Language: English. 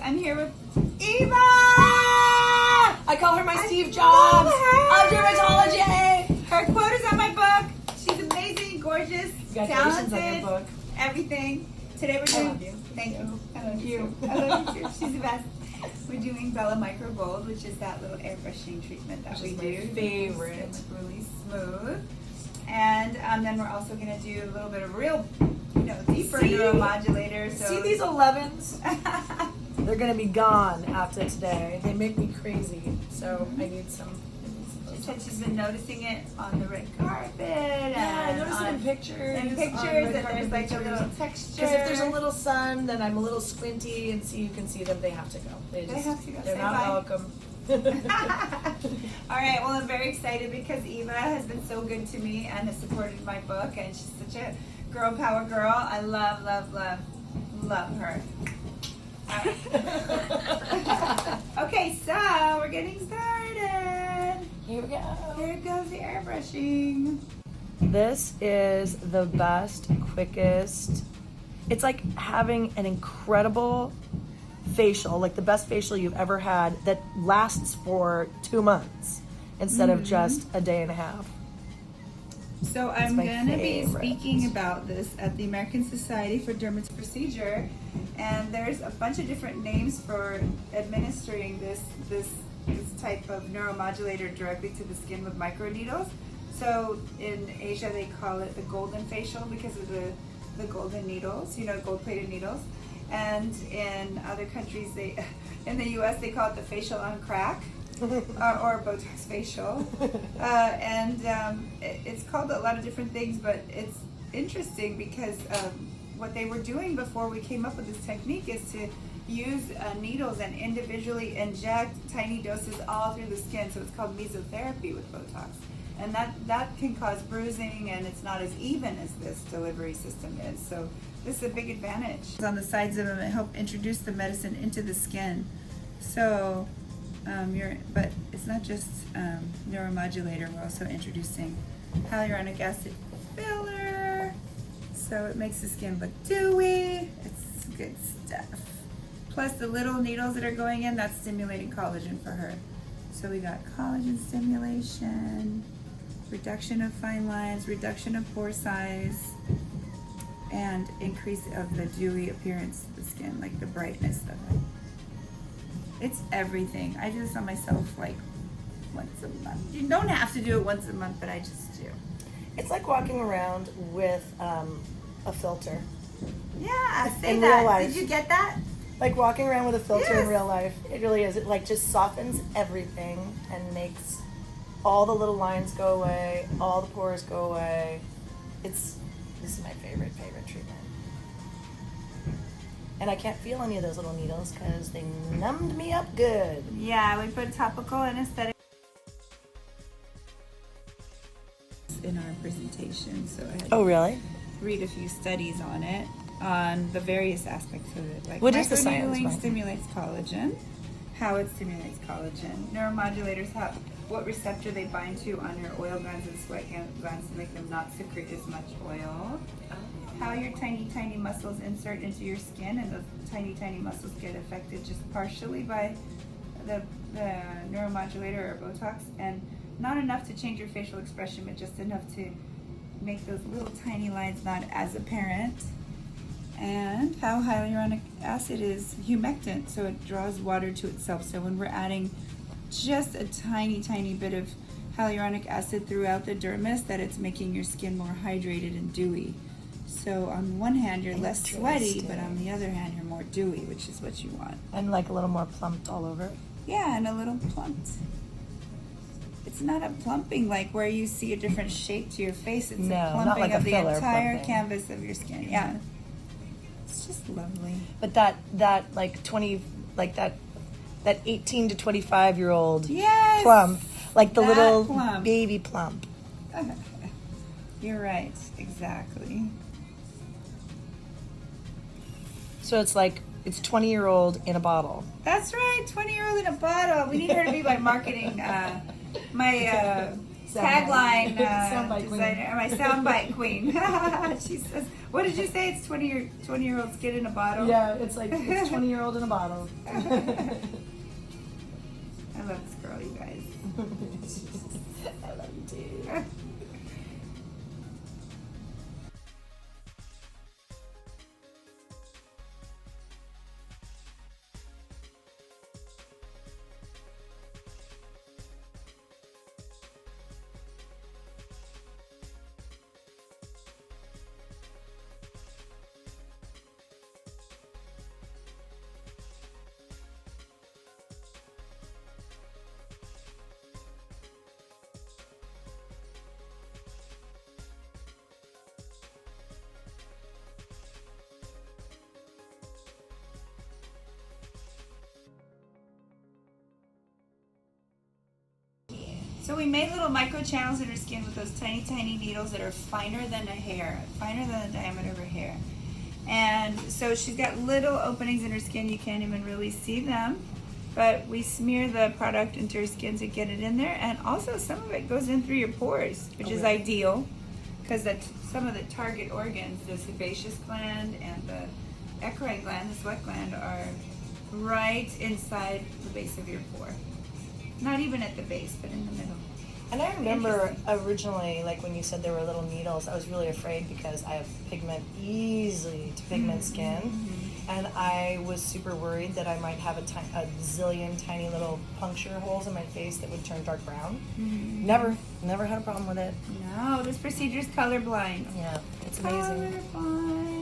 I'm here with Eva! I call her my Steve Jobs of dermatology. Her quote is on my book. She's amazing, gorgeous, Congratulations talented, on your book. everything. Today we're doing. I love you. Thank you. I love Thank you. you. I love you too. She's the best. We're doing Bella Microgold, which is that little airbrushing treatment that we Which do. is my favorite. It's really smooth. And then we're also going to do a little bit of real, deeper neuromodulator. So See these 11s? They're going to be gone after today. They make me crazy. So I need some. She said she's been noticing it on the red carpet. Yeah, I and noticed it in pictures. In pictures, and there's like a little texture. Because if there's a little sun, then I'm a little squinty, and so you can see them. They have to go. They have to go. They're Say not bye. welcome. All right, well, I'm very excited because Eva has been so good to me and has supported my book, and she's such a girl power girl. I love, love, love, love her. All right. Okay, so we're getting started. Here we go. Here goes the airbrushing. This is the best, quickest. It's like having an incredible facial, like the best facial you've ever had that lasts for 2 months instead of just a day and a half. So I'm my going to be favorite. speaking about this at the American Society for Dermatology Procedure, and there's a bunch of different names for administering this type of neuromodulator directly to the skin with microneedles. So in Asia they call it the golden facial because of the golden needles, gold-plated needles. And in other countries, in the U.S. they call it the facial on crack. Or Botox facial, it's called a lot of different things, but it's interesting because what they were doing before we came up with this technique is to use needles and individually inject tiny doses all through the skin, so it's called mesotherapy with Botox, and that can cause bruising, and it's not as even as this delivery system is, so this is a big advantage. On the sides of them, it helps introduce the medicine into the skin, so but it's not just neuromodulator, we're also introducing hyaluronic acid filler, so it makes the skin look dewy. It's good stuff. Plus the little needles that are going in, that's stimulating collagen for her. So we got collagen stimulation, reduction of fine lines, reduction of pore size, and increase of the dewy appearance of the skin, like the brightness of it. It's everything. I do this on myself like once a month. You don't have to do it once a month, but I just do. It's like walking around with a filter. Yeah, say In that. real life. Did you get that? Like walking around with a filter Yes. in real life. It really is. It like just softens everything and makes all the little lines go away, all the pores go away. This is my favorite treatment. And I can't feel any of those little needles because they numbed me up good. Yeah, we put topical anesthetic in our presentation, so I had Oh, really? to read a few studies on it, on the various aspects of it. Like What is the science microneedling behind it? stimulates collagen, how it stimulates collagen. Neuromodulators, what receptor they bind to on your oil glands and sweat glands to make them not secrete as much oil. How your tiny muscles insert into your skin, and those tiny muscles get affected just partially by the neuromodulator or Botox, and not enough to change your facial expression, but just enough to make those little tiny lines not as apparent. And how hyaluronic acid is humectant, so it draws water to itself. So when we're adding just a tiny bit of hyaluronic acid throughout the dermis, that it's making your skin more hydrated and dewy. So on one hand, you're less sweaty, but on the other hand, you're more dewy, which is what you want. And like a little more plumped all over. Yeah, and a little plumped. It's not a plumping like where you see a different shape to your face. It's No, a not plumping like a of the filler entire plumping. canvas of your skin. Yeah, it's just lovely. But that like 20, like that 18 to 25-year-old Yes, plump, like the that little plump. baby plump. You're right, exactly. So it's like it's 20-year-old in a bottle. That's right, 20-year-old in a bottle. We need her to be my marketing, my tagline Soundbite queen. designer, my soundbite queen. She says, "What did you say? It's 20-year-old skin in a bottle." Yeah, it's like it's 20-year-old in a bottle. I love this girl, you guys. I love you too. So we made little micro channels in her skin with those tiny, tiny needles that are finer than a hair, finer than the diameter of her hair. And so she's got little openings in her skin. You can't even really see them. But we smear the product into her skin to get it in there. And also some of it goes in through your pores, which is ideal. Because some of the target organs, the sebaceous gland and the eccrine gland, the sweat gland, are right inside the base of your pore. Not even at the base, but in the middle. And I remember originally, like when you said there were little needles, I was really afraid because I have easily to pigment skin. And I was super worried that I might have a zillion tiny little puncture holes in my face that would turn dark brown. Never had a problem with it. No, this procedure's colorblind. Yeah, it's amazing. Colorblind.